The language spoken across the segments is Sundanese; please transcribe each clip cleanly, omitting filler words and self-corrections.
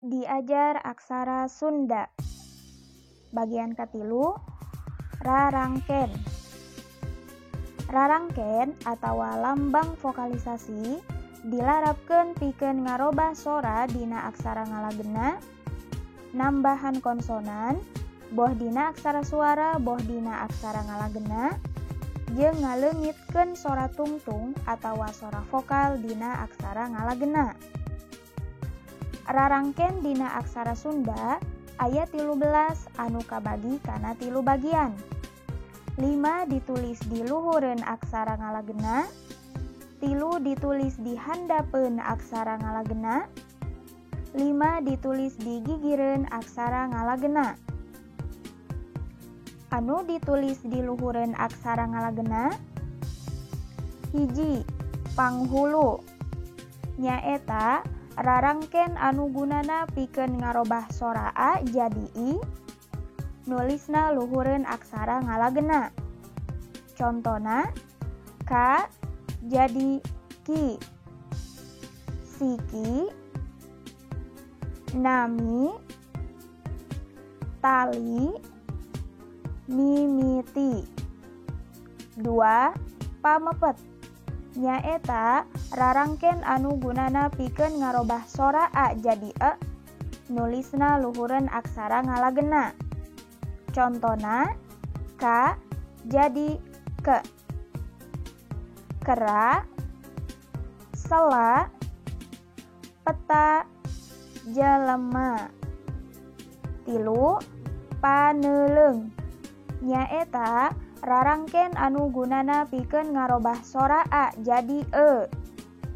Diajar aksara Sunda. Bagian katilu, rarangken. Rarangken atau lambang vokalisasi dilarapkeun pikeun ngarobah sora dina aksara ngalagenna, nambahan konsonan, boh dina aksara suara boh dina aksara ngalagenna, jeung ngaleungitkeun sora tungtung atau sora vokal dina aksara ngalagenna. Rarangken dina aksara Sunda aya 13 anu kabagi kana 3 bagian. 5 ditulis di luhureun aksara ngalagenna, 3 ditulis di handapeun aksara ngalagenna, 5 ditulis di gigireun aksara ngalagenna. Anu ditulis di luhureun aksara ngalagenna, hiji, panghulu. Nyaeta rarangken anu gunana pikeun ngarobah sora A jadi I, nulisna luhureun aksara ngalagenna. Contona, K jadi Ki, siki, nami, tali, mimiti. 2. Pamepet. Nyaeta rarangken anu gunana pikeun ngarobah sora A jadi E, nulisna luhureun aksara ngalagenna. Contona, K jadi Ke. Kera, sela, peta, jelema. 3. Paneuleung. Nyaeta rarangken anu gunana pikeun ngarobah sora A jadi E,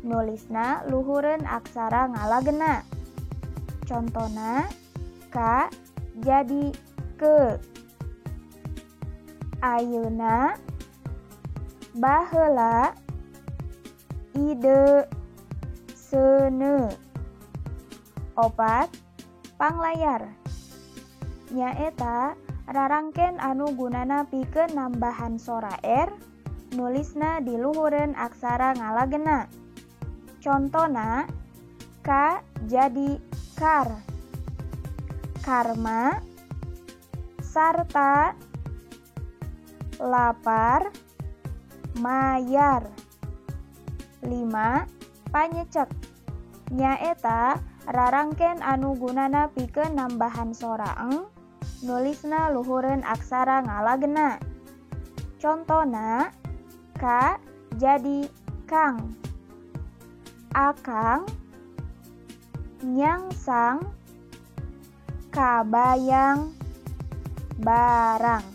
nulisna luhureun aksara ngalagenna. Contona, K jadi Ke. Ayeuna, baheula, ide, seuneu. 4. Panglayar. Nyaeta rarangken anu gunana pikeun nambahan sora R, nulisna di luhureun aksara ngalagenna. Contona, K jadi Kar. Karma, sarta, lapar, mayar. 5. Panyecek. Nyaeta rarangken anu gunana pikeun nambahan sora eng, nulisna luhureun aksara ngalagenna. Contona, K jadi Kang. Akang, nyangsang, kabayang, barang.